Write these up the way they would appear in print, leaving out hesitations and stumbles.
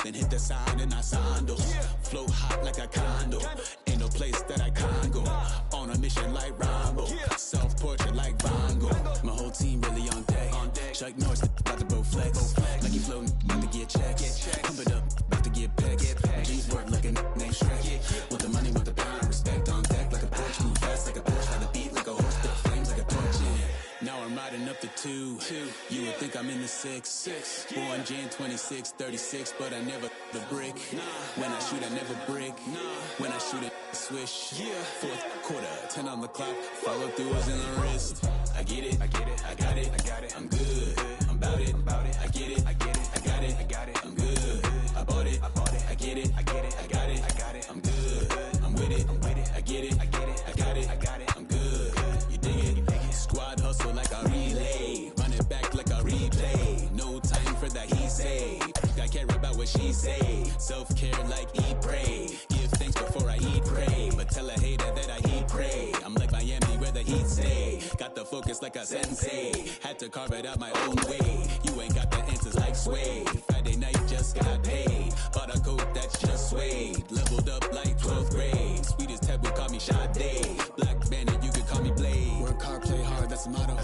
then hit the sign and I sandals. Flow hot like a condo. Ain't no place that I can't go. On a mission like Rambo. Self-portrait like Bongo. My whole team really on deck. Chuck Norris about to blow flex. Like he floating, about to get checks. Pump it up, about to get pegs. G's work like a name Shrek. Want the money, want the power, respect on deck like a Porsche. Move fast like a Porsche, got the beat like a horse, spit flames like a torch. Now I'm riding up the 2. You would think I'm in the 6. Born Jan 26, 36, but I never the brick. When I shoot, I never break. When I shoot, I swish. Fourth quarter, 10 on the clock. Follow through is in the wrist. I get it, I got it, I'm good, I'm about it, I get it, I got it, I'm good, I bought it, I get it, I got it, I'm good, I'm with it, I get it, I got it, I'm good, you dig it, squad hustle like a relay, run it back like a replay, no time for that he say, I care about what she say, self-care like eat, pray, give thanks before I eat, pray, but tell a hater that I eat, pray, I'm like Miami where the heat stay, got the focus like a sensei, had to carve it out my own way, you ain't got the answers like Sway, Friday night just got paid, bought a coat that's just suede, leveled up like 12th grade, sweetest taboo call me Sade, Black Bandit you could call me Blade, work hard play hard that's the motto,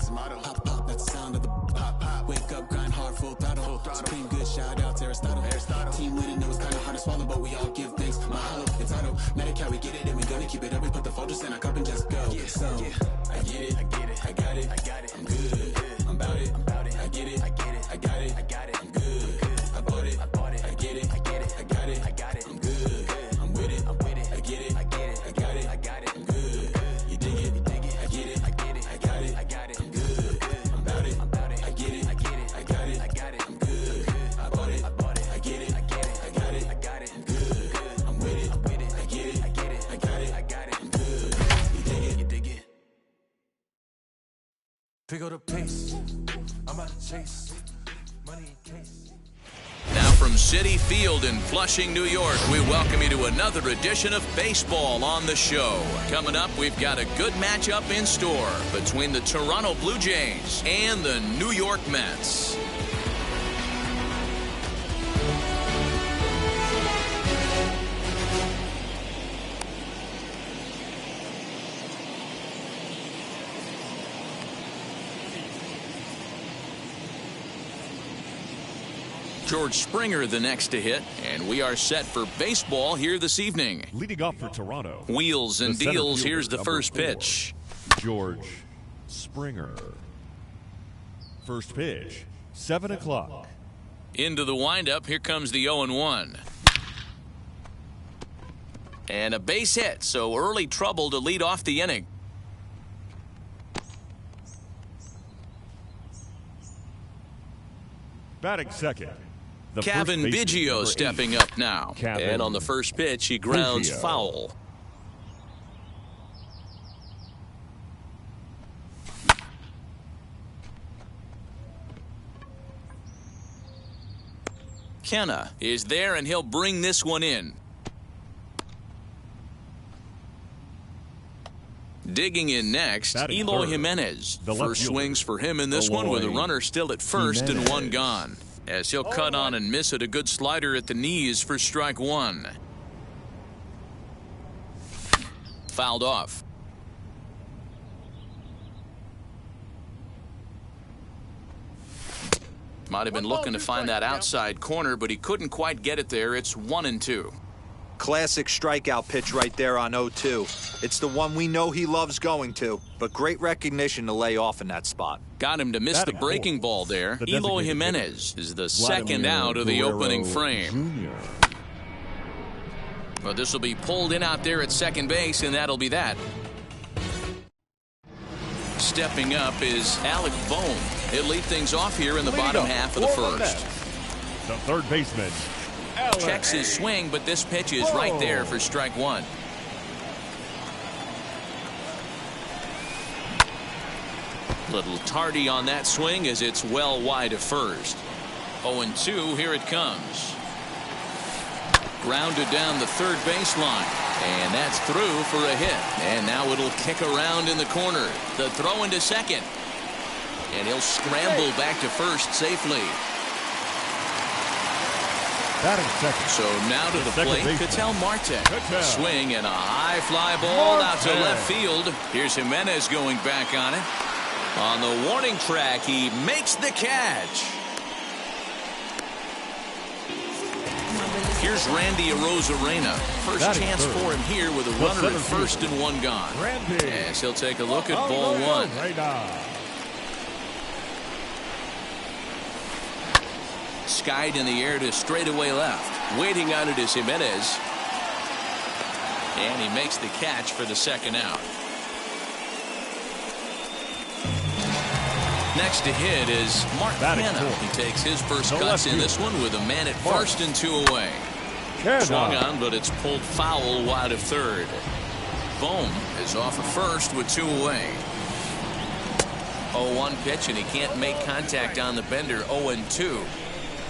pop pop that's the sound of the pop, wake up grind hard full throttle, supreme good shout out to Aristotle, team leading it was kinda hard to swallow but we all give thanks, my hollow, it's auto, Medical we get it and we gonna keep it up, we put the folders in our cup and just go, so, I get it, I got it, I'm good, I'm about it, I get it, I got it, I'm good, I bought it, I get it, I got it, I'm good, I'm with it, I get it, I got it, I'm good, you dig it, I get it, I got it, I'm good, I'm about it, I get it, I got it, I'm good, I bought it, I get it, I got it, I'm good, I'm with it, I get it, I got it, I'm good, you dig it. Pick up the pace. I'm out of chase. Money in case. Now from Citi Field in Flushing, New York, we welcome you to another edition of Baseball on the Show. Coming up, we've got a good matchup in store between the Toronto Blue Jays and the New York Mets. George Springer the next to hit, and we are set for baseball here this evening. Leading off for Toronto. Wheels and deals. Here's the first pitch. George Springer. First pitch, 7 o'clock. Into the windup. Here comes the 0-1. And a base hit, so early trouble to lead off the inning. Batting second. The Kevin Biggio stepping up now. And on the first pitch, he grounds foul. Kenna is there, and he'll bring this one in. Digging in next, Eloy Jimenez. First swings for him in this one with a runner still at first and one gone. As he'll cut on and miss it, a good slider at the knees for strike one. Fouled off. Might have been looking to find that outside corner, but he couldn't quite get it there. It's 1-2. Classic strikeout pitch right there on 0-2. It's the one we know he loves going to, but great recognition to lay off in that spot. Got him to miss the breaking ball there. Eloy Jimenez is the second out of the opening frame. Well, this will be pulled in out there at second base, and that'll be that. Stepping up is Alec Bohm. He'll lead things off here in the bottom half of the first. The third baseman. Checks his swing, but this pitch is right there for strike one. Little tardy on that swing as it's well wide of first. 0-2, here it comes. Grounded down the third baseline. And that's through for a hit. And now it'll kick around in the corner. The throw into second. And he'll scramble back to first safely. Batting second. So now to the plate, Ketel Marte. Ketel. Swing and a high fly ball out to Marte. left field. Here's Jimenez going back on it. On the warning track, he makes the catch. Here's Randy Arozarena. First Batting chance third. for him here with a runner at first and one gone. Randy. As he'll take a look at ball one. Skied in the air to straightaway left. Waiting on it is Jimenez. And he makes the catch for the second out. Next to hit is Mark Hanna. He takes his first cuts in this one with a man at first and two away. Swung on, but it's pulled foul wide of third. Bohm is off of first with two away. 0-1 pitch, and he can't make contact on the bender. 0-2.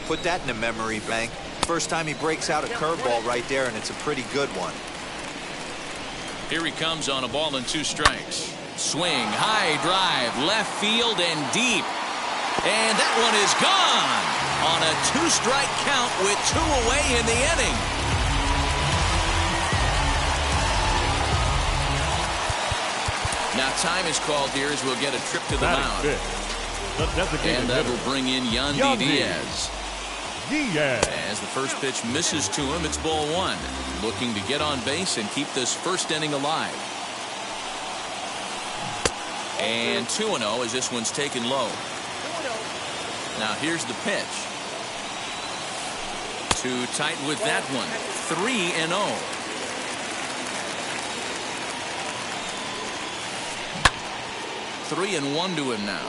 Put that in a memory bank. First time he breaks out a curveball right there, and it's a pretty good one. Here he comes on a ball and two strikes. Swing, high drive, left field and deep. And that one is gone on a two-strike count with two away in the inning. Now time is called here as we'll get a trip to the mound. And that will bring in Yandy Diaz. As the first pitch misses to him, it's ball one. Looking to get on base and keep this first inning alive. And 2-0 as this one's taken low. Now here's the pitch. Too tight with that one. 3-0. Three and one to him now.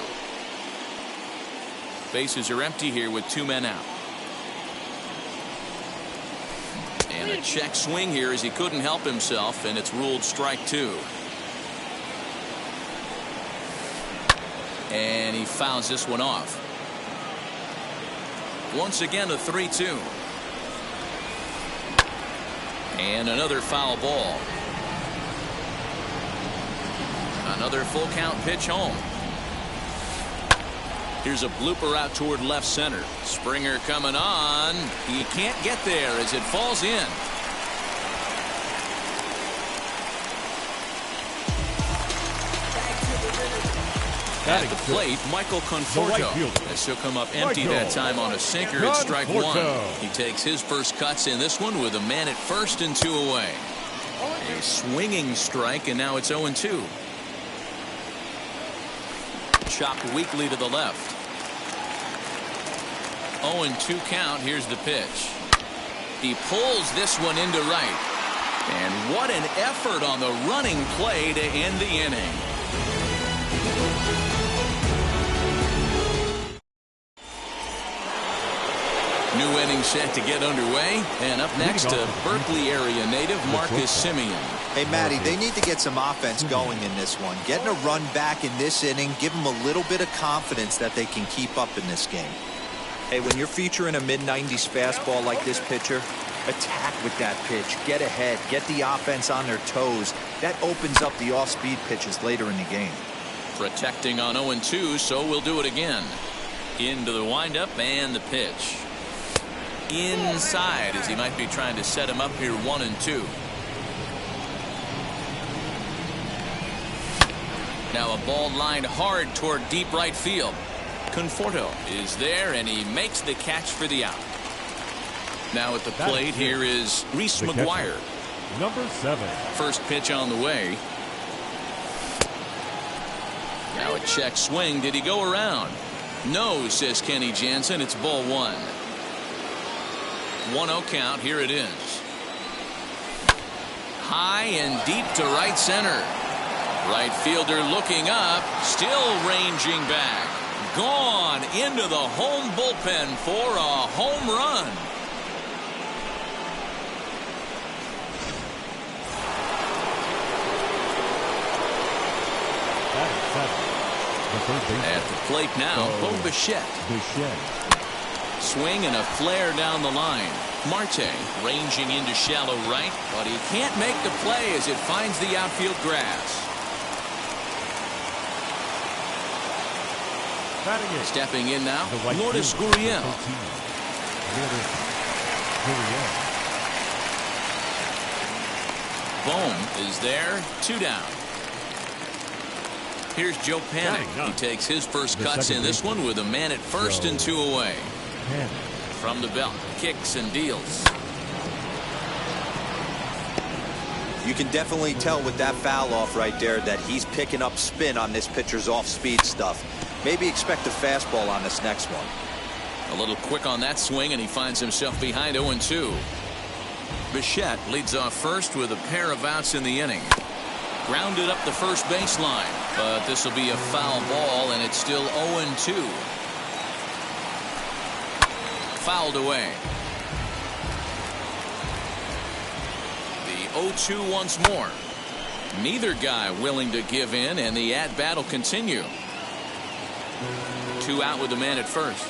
Bases are empty here with two men out. And a check swing here as he couldn't help himself, and it's ruled strike two. And he fouls this one off. Once again a 3-2. And another foul ball. Another full count pitch home. Here's a blooper out toward left center. Springer coming on. He can't get there as it falls in. At the plate, Michael Conforto. As he'll come up empty that time on a sinker at strike one. He takes his first cuts in this one with a man at first and two away. A swinging strike, and now it's 0-2. Chopped weakly to the left. 0-2 count. Here's the pitch. He pulls this one into right. And what an effort on the running play to end the inning. New inning set to get underway. And up next, a Berkeley area native, Marcus Simeon. Hey, Matty, they need to get some offense going in this one. Getting a run back in this inning, give them a little bit of confidence that they can keep up in this game. Hey, when you're featuring a mid-90s fastball like this pitcher, attack with that pitch. Get ahead. Get the offense on their toes. That opens up the off-speed pitches later in the game. Protecting on 0-2, so we'll do it again. Into the windup and the pitch. Inside as he might be trying to set him up here 1-2. Now a ball lined hard toward deep right field. Conforto is there, and he makes the catch for the out. Now at the plate here is Reese McGuire. Number 7. First pitch on the way. Now a check swing. Did he go around? No, says Kenny Jansen. It's ball one. 1-0 count. Here it is. High and deep to right center. Right fielder looking up, still ranging back. Gone into the home bullpen for a home run. At the plate now, Bo Bichette. Swing and a flare down the line. Marte ranging into shallow right, but he can't make the play as it finds the outfield grass. Batting in. Stepping in now, Lourdes Gurriel. Bohm is there, 2 down. Here's Joe Panic. He takes his first cuts in this one with a man at first and 2 away. From the belt, kicks and deals. You can definitely tell with that foul off right there that he's picking up spin on this pitcher's off-speed stuff. Maybe expect a fastball on this next one. A little quick on that swing, and he finds himself behind 0-2. Bichette leads off first with a pair of outs in the inning. Grounded up the first baseline, but this will be a foul ball, and it's still 0-2. Fouled away. The 0-2 once more. Neither guy willing to give in, and the at-bat will continue. 2 out with the man at first.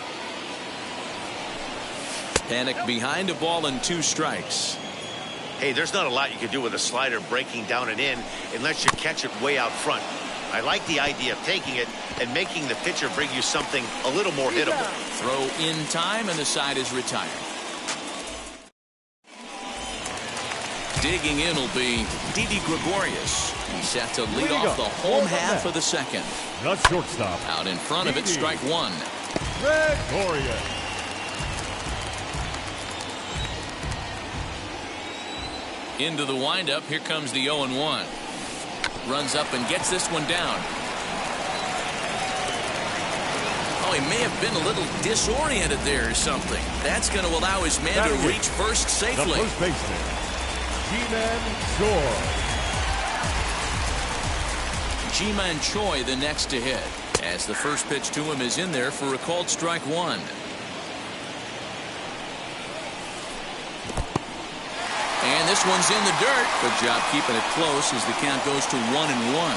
Panic behind a ball and 2 strikes. Hey, there's not a lot you can do with a slider breaking down and in unless you catch it way out front. I like the idea of taking it and making the pitcher bring you something a little more hittable. Throw in time, and the side is retired. Digging in will be Didi Gregorius. He's set to lead off the home half of the second. The shortstop. Out in front of it, strike 1. Gregorius. Into the windup. Here comes the 0-1. Runs up and gets this one down. Oh, he may have been a little disoriented there or something. That's going to allow his man to reach first safely. The first baseman, G-Man Choi. G-Man Choi the next to hit, as the first pitch to him is in there for a called strike 1. And this one's in the dirt. Good job keeping it close as the count goes to 1-1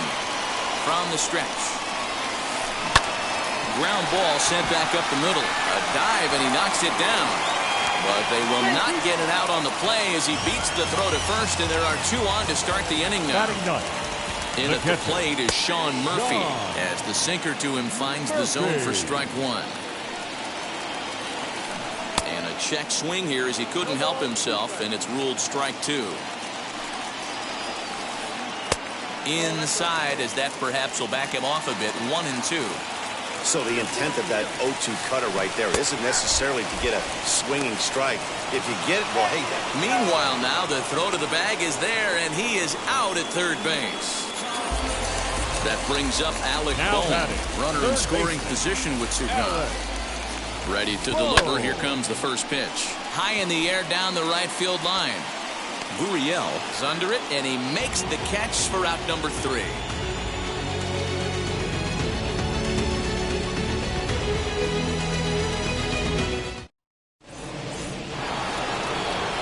from the stretch. Ground ball sent back up the middle. A dive, and he knocks it down. But they will not get it out on the play as he beats the throw to first, and there are 2 on to start the inning now. In at the plate is Sean Murphy as the sinker to him finds the zone for strike 1. And a check swing here as he couldn't help himself, and it's ruled strike 2. Inside, as that perhaps will back him off a bit. 1-2. So the intent of that 0-2 cutter right there isn't necessarily to get a swinging strike. If you get it, well, hey. Meanwhile, now the throw to the bag is there, and he is out at third base. That brings up Alec Bohm, runner in scoring position with 2 gone. Ready to deliver. Here comes the first pitch. High in the air down the right field line. Gurriel is under it, and he makes the catch for out number 3.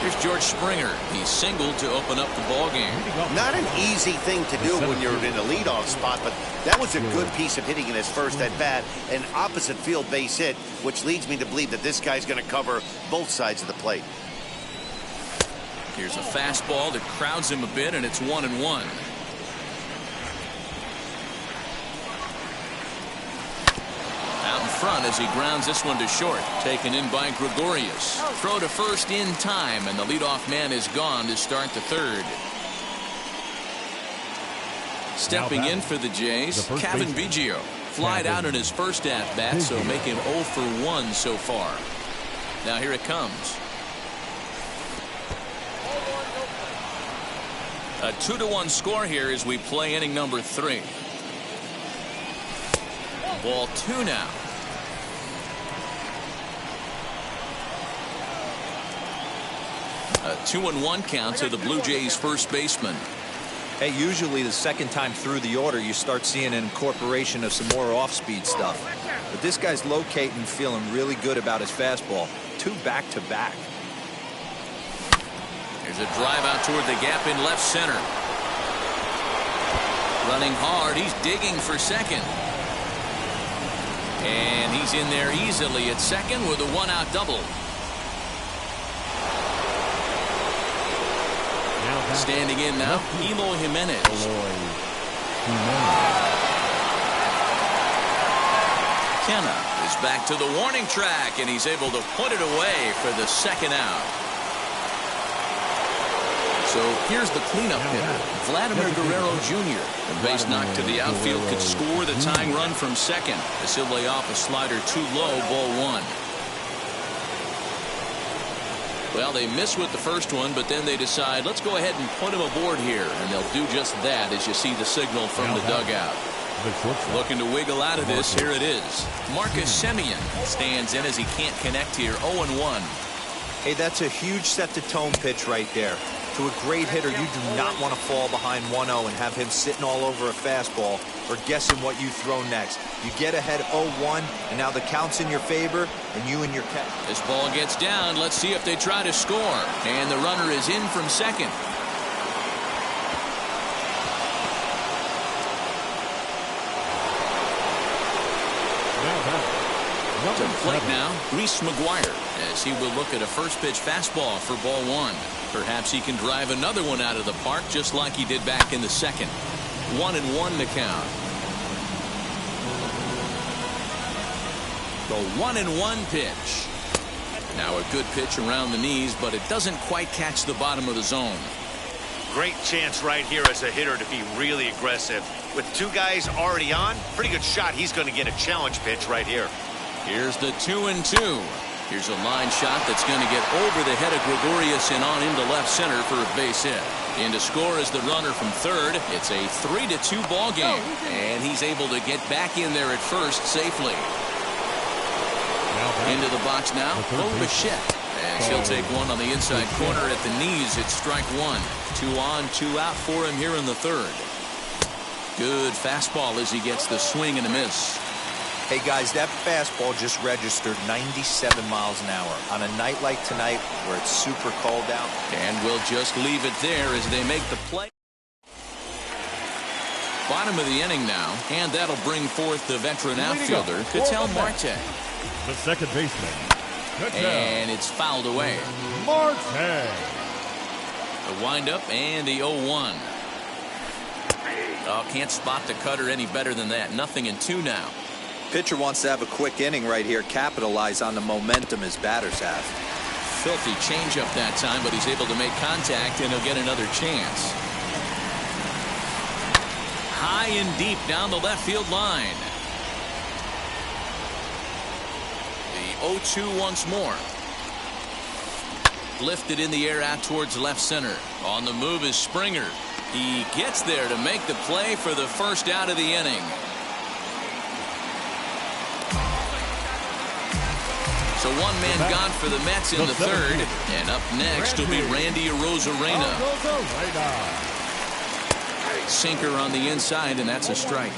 Here's George Springer. He singled to open up the ball game. Not an easy thing to do when you're in a leadoff spot, but that was a good piece of hitting in his first at bat, an opposite field base hit, which leads me to believe that this guy's going to cover both sides of the plate. Here's a fastball that crowds him a bit, and it's 1-1. Out in front as he grounds this one to short. Taken in by Gregorius. Throw to first in time, and the leadoff man is gone to start the third. Stepping in for the Jays, Kevin Biggio. Flied out in his first at-bat, so make him 0 for 1 so far. Now here it comes. A 2-1 score here as we play inning number 3. Ball 2 now. A 2-1 count to the Blue Jays first baseman. Hey, usually the second time through the order you start seeing an incorporation of some more off-speed stuff. But this guy's locating, feeling really good about his fastball. 2 back-to-back. There's a drive out toward the gap in left center. Running hard. He's digging for second. And he's in there easily at second with a 1-out double. Standing in now, Eloy Jimenez. Kenna is back to the warning track, and he's able to put it away for the second out. So here's the cleanup hitter, Vladimir Guerrero Jr. The base knock to the outfield could score the tying run from second. As he'll lay off a slider too low, ball one. Well, they miss with the first one, but then they decide, let's go ahead and put him aboard here. And they'll do just that as you see the signal from the dugout. Looking to wiggle out of this, here it is. Marcus Semien stands in as he can't connect here, 0-1. Hey, that's a huge set-the-tone pitch right there. To a great hitter, you do not want to fall behind 1-0 and have him sitting all over a fastball or guessing what you throw next. You get ahead 0-1, and now the count's in your favor, and you and your catch. This ball gets down. Let's see if they try to score. And the runner is in from second. To the plate now, Reese McGuire, as he will look at a first pitch fastball for ball one. Perhaps he can drive another one out of the park just like he did back in the second. 1-1 to count. The 1-1 pitch. Now a good pitch around the knees, but it doesn't quite catch the bottom of the zone. Great chance right here as a hitter to be really aggressive. With two guys already on, pretty good shot. He's going to get a challenge pitch right here. Here's the 2-2. Here's a line shot that's going to get over the head of Gregorius and on into left center for a base hit. In to score is the runner from third. It's a 3-2 ball game, and he's able to get back in there at first safely. Into the box now, Bo Bichette. And she'll take one on the inside corner at the knees. It's strike one. 2 on, 2 out for him here in the third. Good fastball as he gets the swing and a miss. Hey, guys, that fastball just registered 97 miles an hour on a night like tonight where it's super cold out. And we'll just leave it there as they make the play. Bottom of the inning now, and that'll bring forth the veteran outfielder, Ketel Marte. The second baseman, Ketel. And it's fouled away. Marte. The windup and the 0-1. Oh, can't spot the cutter any better than that. 0-2 now. Pitcher wants to have a quick inning right here, capitalize on the momentum his batters have. Filthy changeup that time, but he's able to make contact, and he'll get another chance. High and deep down the left field line. The 0-2 once more. Lifted in the air out towards left center. On the move is Springer. He gets there to make the play for the first out of the inning. So one man gone for the Mets in the third. And up next will be Randy Arozarena. Sinker on the inside, and that's a strike.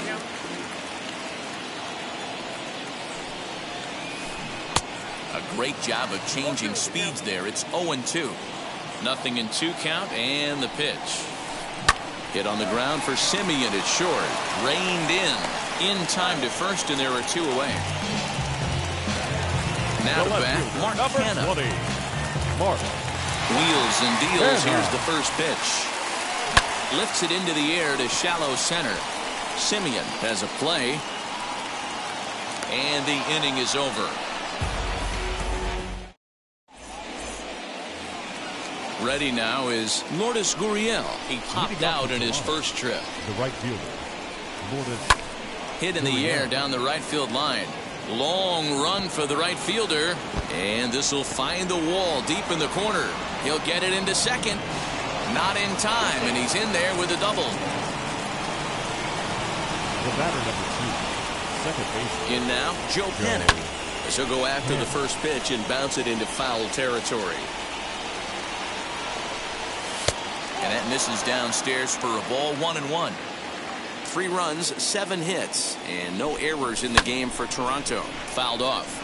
A great job of changing speeds there. It's 0-2. 0-2 count, and the pitch. Hit on the ground for Semien at short. Reined in time to first, and there are 2 away. Now to bat, Mark Hanna. Wheels and deals. Here's the first pitch. Lifts it into the air to shallow center. Semien has a play. And the inning is over. Ready now is Lourdes Gurriel. He popped out in his first trip. The right fielder, Lourdes. Hit in the air down the right field line. Long run for the right fielder, and this will find the wall deep in the corner. He'll get it into second. Not in time, and he's in there with a double. The batter number 2, second baseman. In now, Joe Panik. So go after the first pitch and bounce it into foul territory. And that misses downstairs for a ball. 1-1. 3 runs, 7 hits, and no errors in the game for Toronto. Fouled off.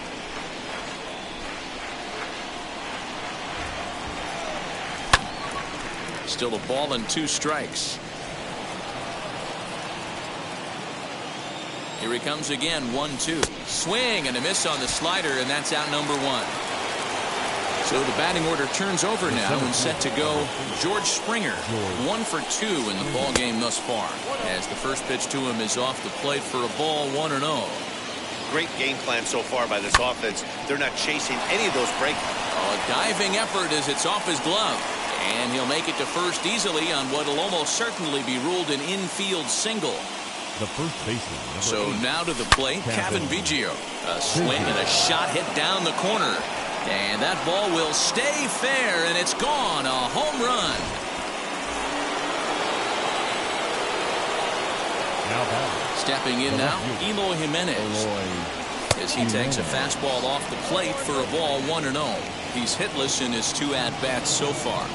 Still a ball and 2 strikes. Here he comes again, 1-2. Swing and a miss on the slider, and that's out number 1. So the batting order turns over now and set to go George Springer. 1 for 2 in the ball game thus far, as the first pitch to him is off the plate for a ball. 1-0. Great game plan so far by this offense. They're not chasing any of those breaks. A diving effort as it's off his glove. And he'll make it to first easily on what will almost certainly be ruled an infield single. The first baseman. So now to the plate, Kevin Biggio. A swing and a shot hit down the corner. And that ball will stay fair, and it's gone. A home run. Stepping in now, Eloy Jimenez. As he takes a fastball off the plate for a ball 1-0. He's hitless in his 2 at-bats so far.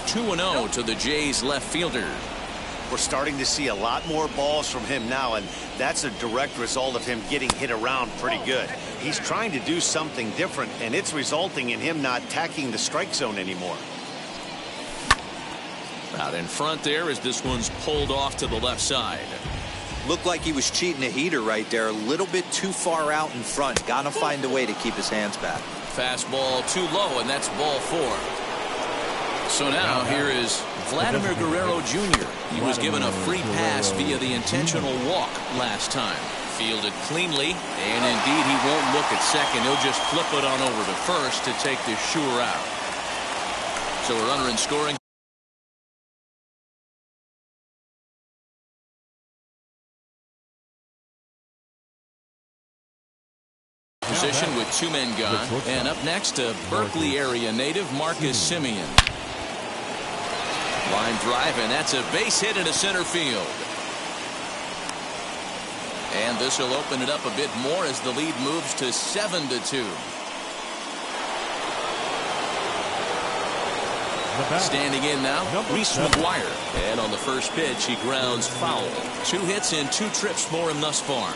2-0 to the Jays left fielder. We're starting to see a lot more balls from him now, and that's a direct result of him getting hit around pretty good. He's trying to do something different, and it's resulting in him not tacking the strike zone anymore. Out in front there as this one's pulled off to the left side. Looked like he was cheating a heater right there. A little bit too far out in front. Got to find a way to keep his hands back. Fastball too low, and that's ball 4. So now here is Vladimir Guerrero Jr. He was given a free pass via the intentional walk last time. Fielded cleanly, and indeed he won't look at second. He'll just flip it on over to first to take this sure out. So a runner in scoring position with 2 men gone. And up next, a Berkeley area native, Marcus Simeon. Line drive, and that's a base hit into center field. And this will open it up a bit more as the lead moves to 7-2. Standing in now, Reese McGuire. And on the first pitch, he grounds foul. 2 hits and 2 trips for him thus far.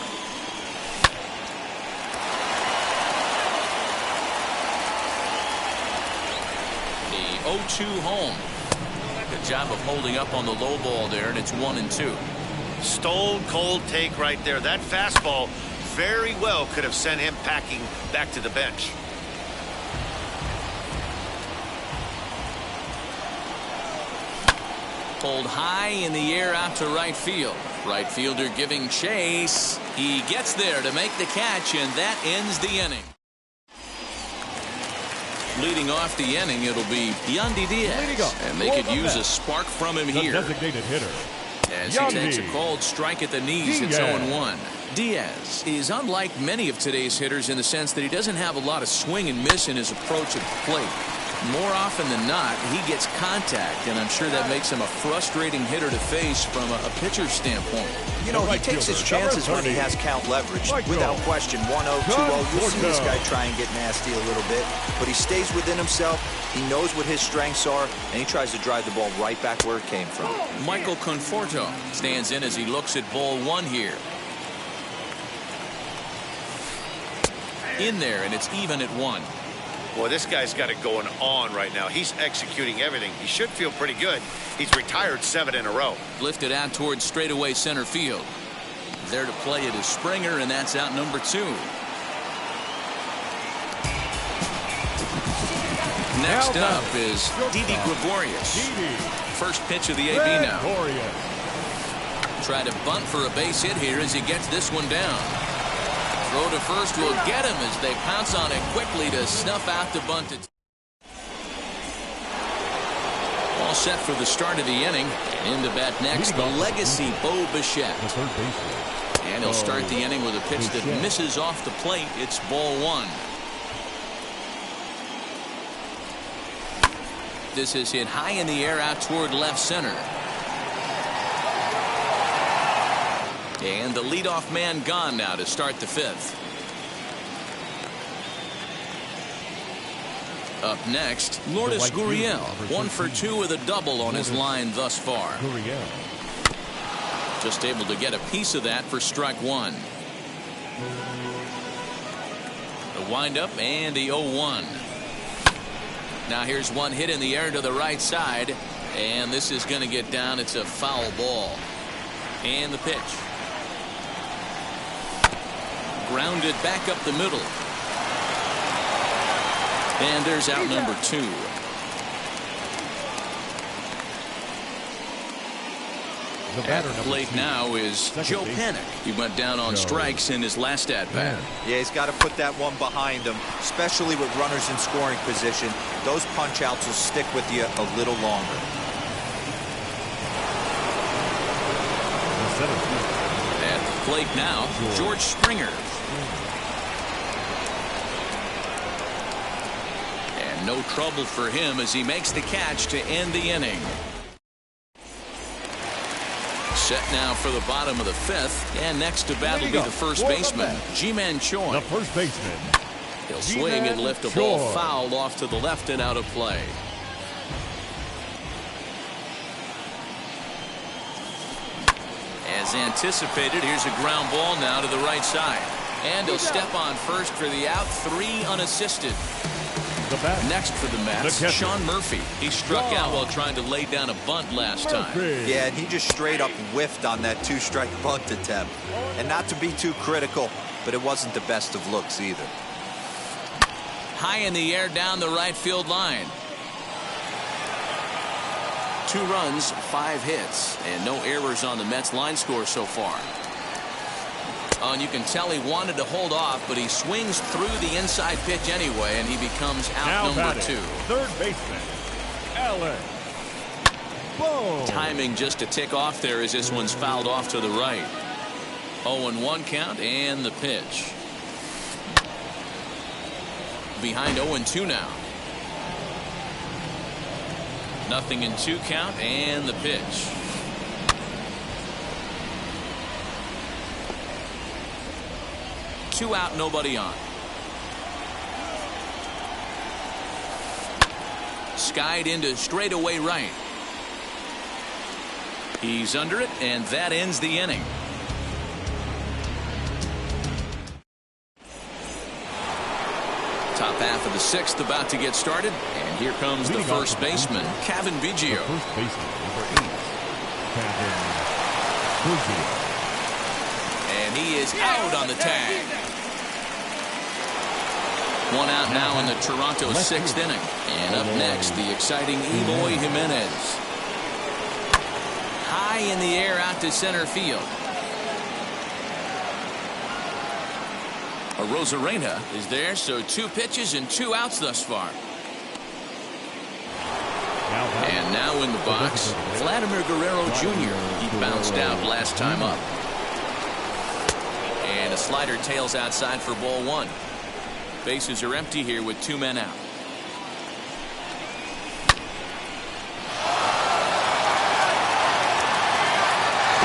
The 0-2 home. Good job of holding up on the low ball there, and it's 1-2. Stone cold take right there. That fastball very well could have sent him packing back to the bench. Pulled high in the air out to right field. Right fielder giving chase. He gets there to make the catch, and that ends the inning. Leading off the inning, it'll be Yandy Diaz, and they could use a spark from him here. Designated hitter. As he takes a called strike at the knees, it's 0-1. Diaz is unlike many of today's hitters in the sense that he doesn't have a lot of swing and miss in his approach at the plate. More often than not, he gets contact, and I'm sure that makes him a frustrating hitter to face from a pitcher's standpoint. You know, he takes his chances when he has count leverage. Without question, 1-0, 2-0, you'll see this guy try and get nasty a little bit, but he stays within himself. He knows what his strengths are, and he tries to drive the ball right back where it came from. Michael Conforto stands in as he looks at ball 1 here. In there, and it's even at 1. Boy, this guy's got it going on right now. He's executing everything. He should feel pretty good. He's retired 7 in a row. Lifted out towards straightaway center field. There to play it is Springer, and that's out number 2. Next up is Didi Gregorius. First pitch of the AB now. Try to bunt for a base hit here as he gets this one down. Throw to first will get him as they pounce on it quickly to snuff out the bunt. All set for the start of the inning. In to bat next, the legacy Bo Bichette. And he'll start the inning with a pitch that misses off the plate. It's ball 1. This is hit high in the air out toward left center. And the leadoff man gone now to start the 5th. Up next, Lourdes Gurriel, 1 for 2 with a double on his line thus far. Just able to get a piece of that for strike 1. The windup and the 0-1. Now here's one hit in the air to the right side, and this is going to get down. It's a foul ball. And the pitch. Grounded back up the middle. And there's out number 2. The batter, at the plate now is Joe Panic. He went down on strikes in his last at-bat. Yeah, he's got to put that one behind him, especially with runners in scoring position. Those punch-outs will stick with you a little longer. At the plate now, George Springer. And no trouble for him as he makes the catch to end the inning. Set now for the bottom of the fifth, and next to bat will be the first baseman, Ji-Man Choi. The first baseman. He'll swing and lift a ball fouled off to the left and out of play. As anticipated, here's a ground ball now to the right side. And he'll step on first for the out, 3 unassisted. Next for the Mets, Sean Murphy. He struck out while trying to lay down a bunt last time. Yeah, and he just straight up whiffed on that 2-strike bunt attempt. And not to be too critical, but it wasn't the best of looks either. High in the air down the right field line. 2 runs, 5 hits, and no errors on the Mets line score so far. Oh, and you can tell he wanted to hold off, but he swings through the inside pitch anyway, and he becomes out number 2. Third baseman, Allen. Boom. Timing just to tick off there as this one's fouled off to the right. 0-1 count and the pitch. Behind 0-2 now. 0-2 count and the pitch. Two out, nobody on. Skied into straightaway right. He's under it, and that ends the inning. Top half of the 6th about to get started, and here comes the first baseman, Cavan Biggio. First baseman, number 8, Cavan Biggio. And he is out on the tag. 1 out now in the Toronto 6th inning. And up next, the exciting Eloy Jimenez. High in the air out to center field. Rosarena is there, so 2 pitches and 2 outs thus far. And now in the box, Vladimir Guerrero Jr. He bounced out last time up. And a slider tails outside for ball 1. Bases are empty here with 2 men out.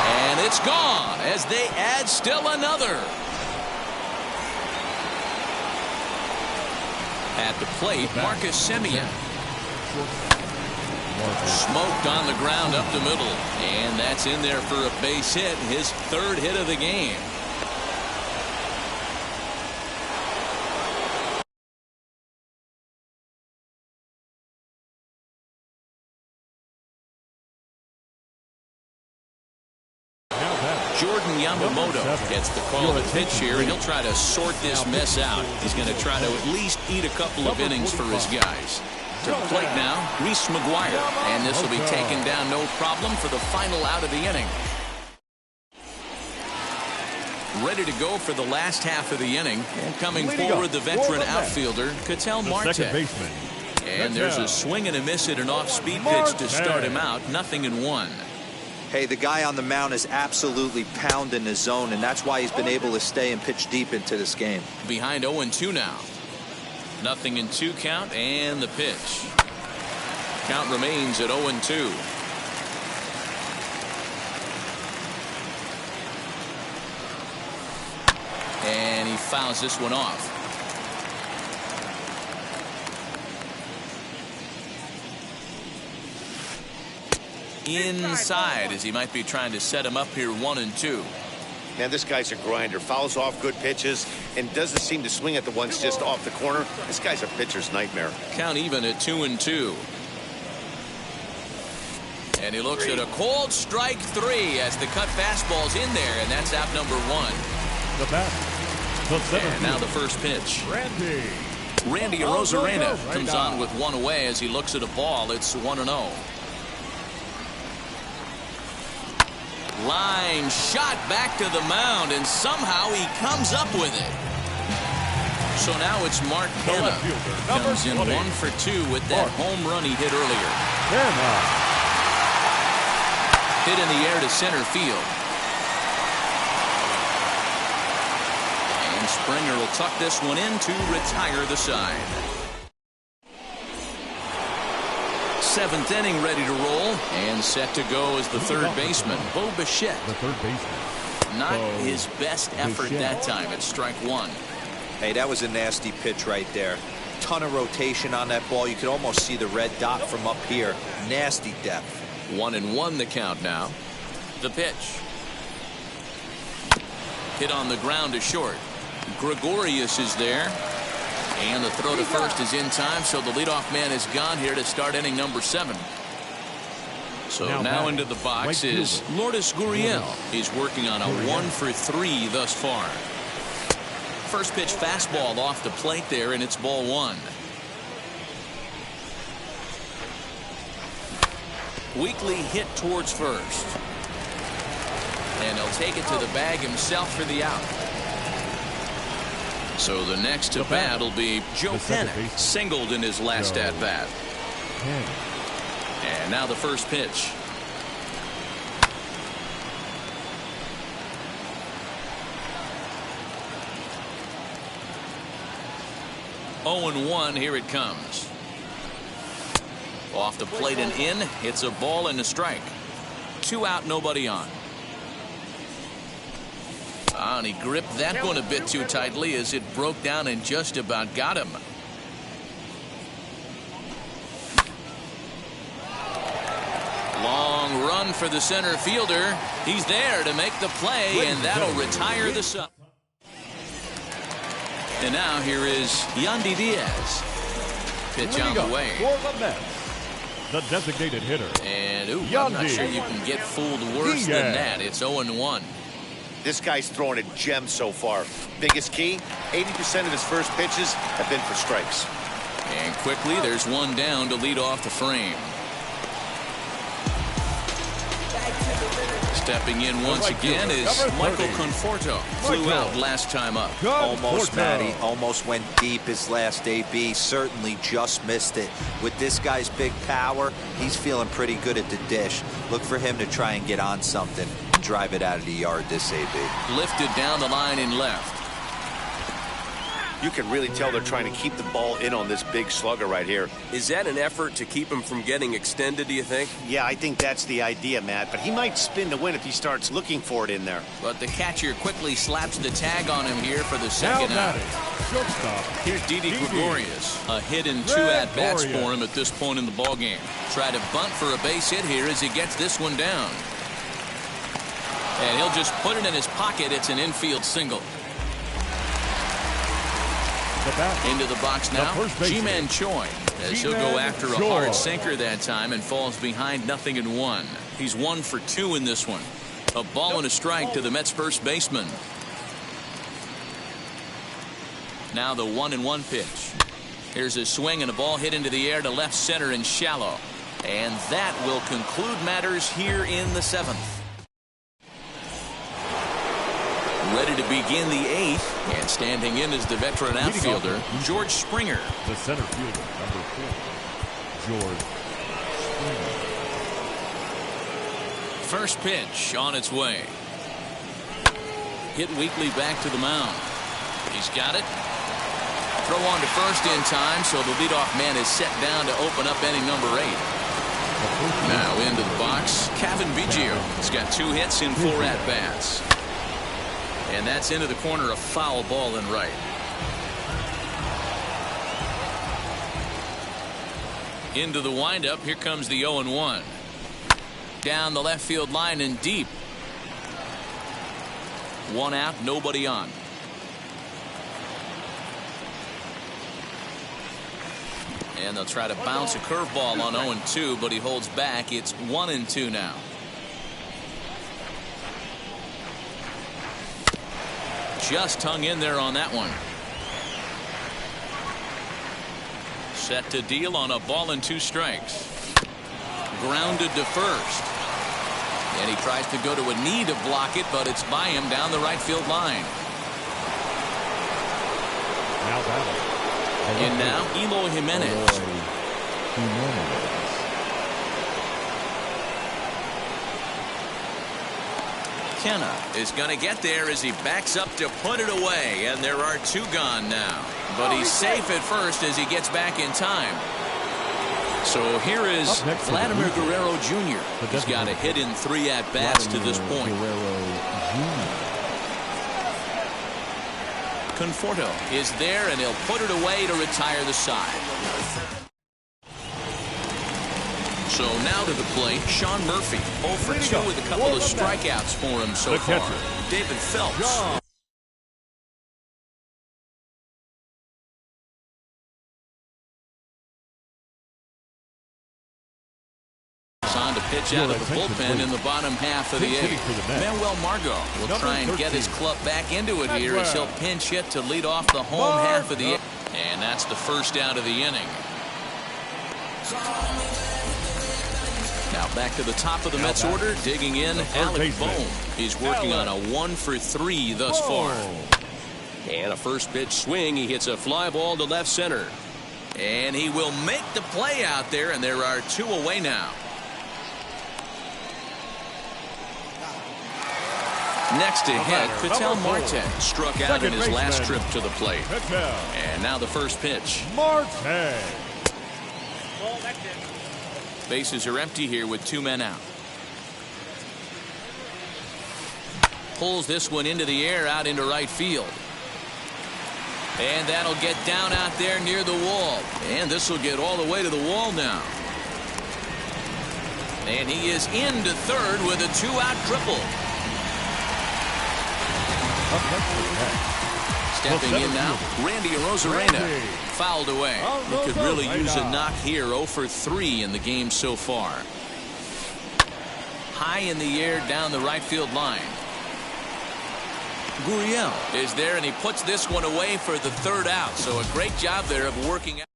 And it's gone as they add still another. At the plate, Marcus Semien. Smoked on the ground up the middle. And that's in there for a base hit, his 3rd hit of the game. Jordan Yamamoto gets the call to pitch here, and he'll try to sort this mess out. He's going to try to at least eat a couple of innings for his guys. To the plate now, Reese McGuire, and this will be taken down no problem for the final out of the inning. Ready to go for the last half of the inning, and coming forward the veteran outfielder, Ketel Marte. And there's a swing and a miss at an off-speed pitch to start him out, 0-1. Hey, the guy on the mound is absolutely pounding his zone, and that's why he's been able to stay and pitch deep into this game. Behind 0-2 now. 0-2 count and the pitch. Count remains at 0-2. And he fouls this one off. Inside as he might be trying to set him up here 1-2. Man, this guy's a grinder. Fouls off good pitches and doesn't seem to swing at the ones just off the corner. This guy's a pitcher's nightmare. Count even at 2-2. And he looks at a cold strike 3 as the cut fastball's in there, and that's out number 1. The bat. And now the first pitch. Randy Rosarena comes on with 1 away as he looks at a ball. It's 1-0. Line shot back to the mound, and somehow he comes up with it. So now it's Mark Hanna. Comes in 1 for 2 with that home run he hit earlier. Hit in the air to center field. And Springer will tuck this one in to retire the side. 7th inning ready to roll, and set to go is the third baseman, Bo Bichette. The third baseman. Not his best effort that time. It's strike 1. Hey, that was a nasty pitch right there. Ton of rotation on that ball. You could almost see the red dot from up here. Nasty depth. 1-1 the count now. The pitch. Hit on the ground to short. Gregorius is there. And the throw to first is in time, so the leadoff man is gone here to start inning number 7. So now into the box is Lourdes Gurriel. He's working on a 1 for 3 thus far. First pitch fastball off the plate there, and it's ball 1. Weekly hit towards first. And he'll take it to the bag himself for the out. So the next to bat will be Joe Panik, singled in his last at bat. And now the first pitch. Oh and 1, here it comes. Off the plate and in. It's a ball and a strike. 2 out, nobody on. And he gripped that one a bit too tightly as it broke down and just about got him. Long run for the center fielder. He's there to make the play, and that'll retire the sub. And now here is Yandy Diaz. Pitch on the way. For the Mets, the designated hitter. And I'm not sure you can get fooled worse than that. It's 0-1. This guy's throwing a gem so far. Biggest key, 80% of his first pitches have been for strikes. And quickly, there's one down to lead off the frame. Stepping in once again is Michael Conforto. Flew out last time up. Almost, Matty. Almost went deep his last AB. Certainly just missed it. With this guy's big power, he's feeling pretty good at the dish. Look for him to try and get on something. Drive it out of the yard this AB. Lifted down the line in left. You can really tell they're trying to keep the ball in on this big slugger right here. Is that an effort to keep him from getting extended, do you think? Yeah, I think that's the idea, Matt. But he might spin to win if he starts looking for it in there. But the catcher quickly slaps the tag on him here for the second out. Here's Didi Gregorius. A hit and 2 at-bats for him at this point in the ballgame. Try to bunt for a base hit here as he gets this one down. And he'll just put it in his pocket. It's an infield single. Into the box now, Ji-Man Choi, as he'll go after a hard sinker that time and falls behind 0-1. He's 1 for 2 in this one. A ball and a strike to the Mets first baseman. Now the 1-1 pitch. Here's a swing and a ball hit into the air to left center and shallow. And that will conclude matters here in the 7th. Ready to begin the 8th, and standing in is the veteran outfielder, George Springer. The center fielder, number 4, George Springer. First pitch on its way. Hit weakly back to the mound. He's got it. Throw on to first in time, so the leadoff man is set down to open up inning number 8. Now into the box, Cavan Biggio. He's got 2 hits in 4 at-bats. And that's into the corner, a foul ball and right. Into the windup, here comes the 0-1. Down the left field line and deep. 1 out, nobody on. And they'll try to bounce a curveball on 0-2, but he holds back. It's 1-2 now. Just hung in there on that one. Set to deal on a ball and 2 strikes. Grounded to first. And he tries to go to a knee to block it, but it's by him down the right field line. Now batting. And now, Eloy Jimenez. Kenna is going to get there as he backs up to put it away, and there are 2 gone now. But he's safe at first as he gets back in time. So here is Vladimir Guerrero Jr. He's got a hit in 3 at-bats to this point. Conforto is there, and he'll put it away to retire the side. So now to the plate, Sean Murphy. 0 for 2 with a couple of strikeouts for him so far. David Phelps. On to pitch out of the bullpen in the bottom half of the 8th. Manuel Margot will try and get his club back into it here as he'll pinch hit to lead off the home half of the 8th. And that's the first out of the inning. Now back to the top of the Mets order, digging in, Alec Bohm. He's working on a 1 for 3 thus far. And a first pitch swing. He hits a fly ball to left center. And he will make the play out there, and there are 2 away now. Next to hit, Ketel Marte struck out in his last trip to the plate. And now the first pitch. Marte. Bases are empty here with 2 men out. Pulls this one into the air out into right field. And that'll get down out there near the wall. And this will get all the way to the wall now. And he is into third with a 2-out triple. Stepping in now, Randy Arozarena. Fouled away. He could really use a knock here. 0 for 3 in the game so far. High in the air down the right field line. Gurriel is there, and he puts this one away for the 3rd out. So a great job there of working out.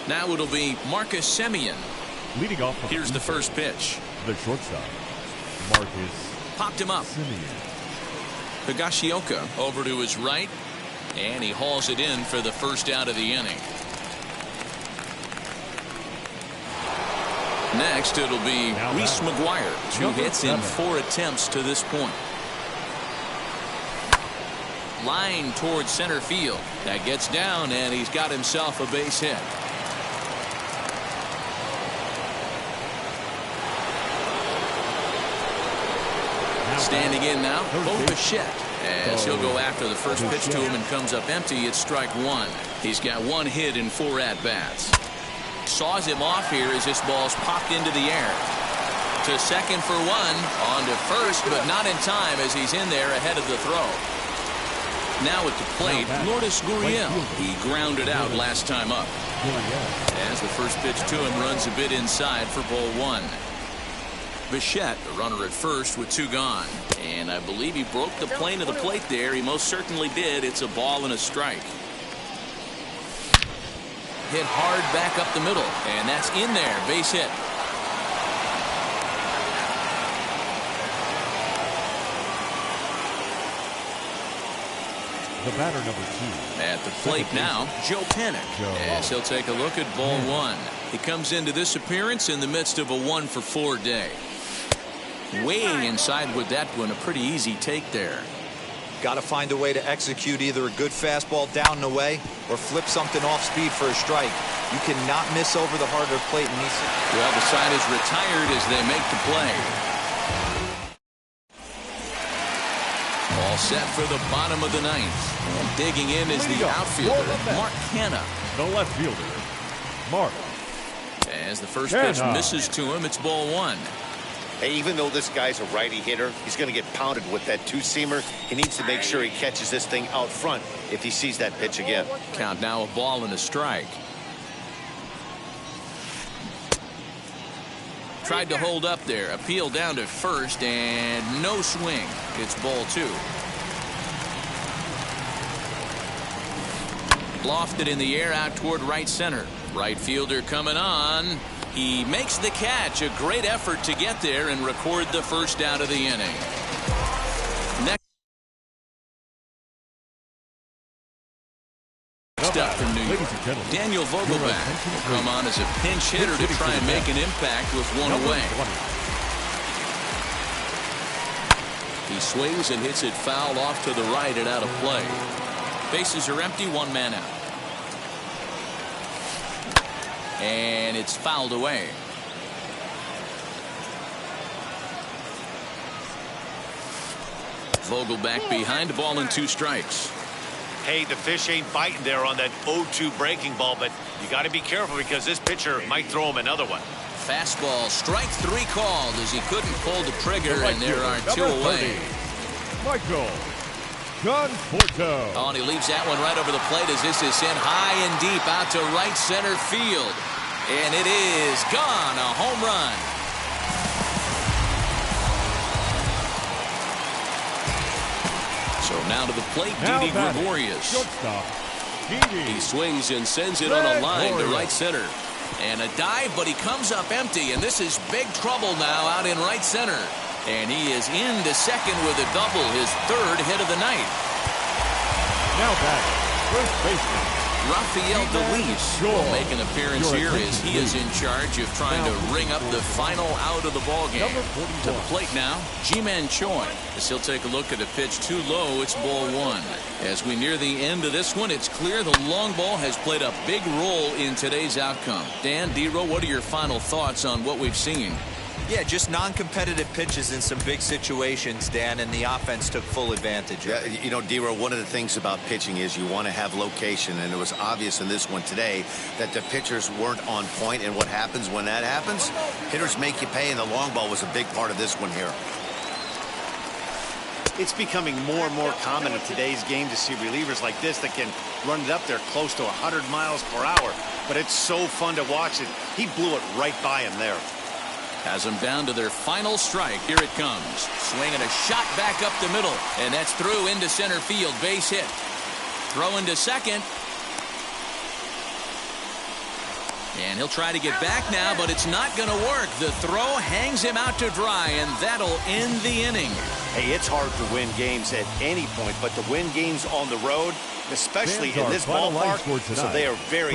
Now it'll be Marcus Semien. Leading off. Here's the first pitch. The shortstop, Marcus. Popped him up. Semien. Higashioka over to his right, and he hauls it in for the first out of the inning. Next, it'll be Reese McGuire. 2 hits in 4 attempts to this point. Line towards center field. That gets down, and he's got himself a base hit. Standing in now, Bo Bichette, as he'll go after the first pitch to him and comes up empty. It's strike 1. He's got 1 hit in 4 at-bats. Saws him off here as this ball's popped into the air. To second for 1, on to first, but not in time as he's in there ahead of the throw. Now at the plate, Lourdes Gurriel. He grounded out last time up. As the first pitch to him runs a bit inside for ball 1. Bichette, the runner at first with 2 gone. And I believe he broke the plane of the plate there. He most certainly did. It's a ball and a strike. Hit hard back up the middle. And that's in there. Base hit. The batter number 2. At the plate now, Joe Panik. As he'll take a look at ball 1. He comes into this appearance in the midst of a 1 for 4 day. Weighing inside with that one, a pretty easy take there. Got to find a way to execute either a good fastball down and away or flip something off speed for a strike. You cannot miss over the heart of the plate in these. Well, the side is retired as they make the play. All set for the bottom of the 9th. And digging in is the outfielder, Mark Canha. The left fielder, Mark. As the first pitch misses to him, it's ball 1. Hey, even though this guy's a righty hitter, he's going to get pounded with that 2-seamer. He needs to make sure he catches this thing out front if he sees that pitch again. Count now, a ball and a strike. Tried to hold up there. Appeal down to first, and no swing. It's ball 2. Lofted in the air out toward right center. Right fielder coming on. He makes the catch. A great effort to get there and record the first out of the inning. Next up from New York, Daniel Vogelbach will come on as a pinch hitter to try and make an impact with one away. He swings and hits it foul off to the right and out of play. Bases are empty, one man out. And it's fouled away. Vogelbach behind, ball and 2 strikes. Hey, the fish ain't biting there on that 0-2 breaking ball, but you got to be careful because this pitcher might throw him another one. Fastball, strike 3 called as he couldn't pull the trigger, and there are 2 away. Michael Conforto. Oh, and he leaves that one right over the plate as this is sent high and deep out to right center field. And it is gone, a home run. So now to the plate, Didi Gregorius. Shortstop, He swings and sends it on a line to right center. And a dive, but he comes up empty, and this is big trouble now out in right center. And he is into second with a double, his 3rd hit of the night. Now back, first baseman Rafael DeLeese will make an appearance here as he is in charge of trying to ring up the final out of the ballgame. To the plate now, Ji-Man Choi. As he'll take a look at a pitch too low, it's ball 1. As we near the end of this one, it's clear the long ball has played a big role in today's outcome. Dan, D-Row, what are your final thoughts on what we've seen? Yeah, just non-competitive pitches in some big situations, Dan, and the offense took full advantage. Yeah, you know, D-Row, one of the things about pitching is you want to have location, and it was obvious in this one today that the pitchers weren't on point, and what happens when that happens? Hitters make you pay, and the long ball was a big part of this one here. It's becoming more and more common in today's game to see relievers like this that can run it up there close to 100 miles per hour, but it's so fun to watch it. He blew it right by him there. Has them down to their final strike. Here it comes. Swinging a shot back up the middle. And that's through into center field. Base hit. Throw into second. And he'll try to get back now, but it's not going to work. The throw hangs him out to dry, and that'll end the inning. Hey, it's hard to win games at any point, but to win games on the road, especially in this ballpark, so they are very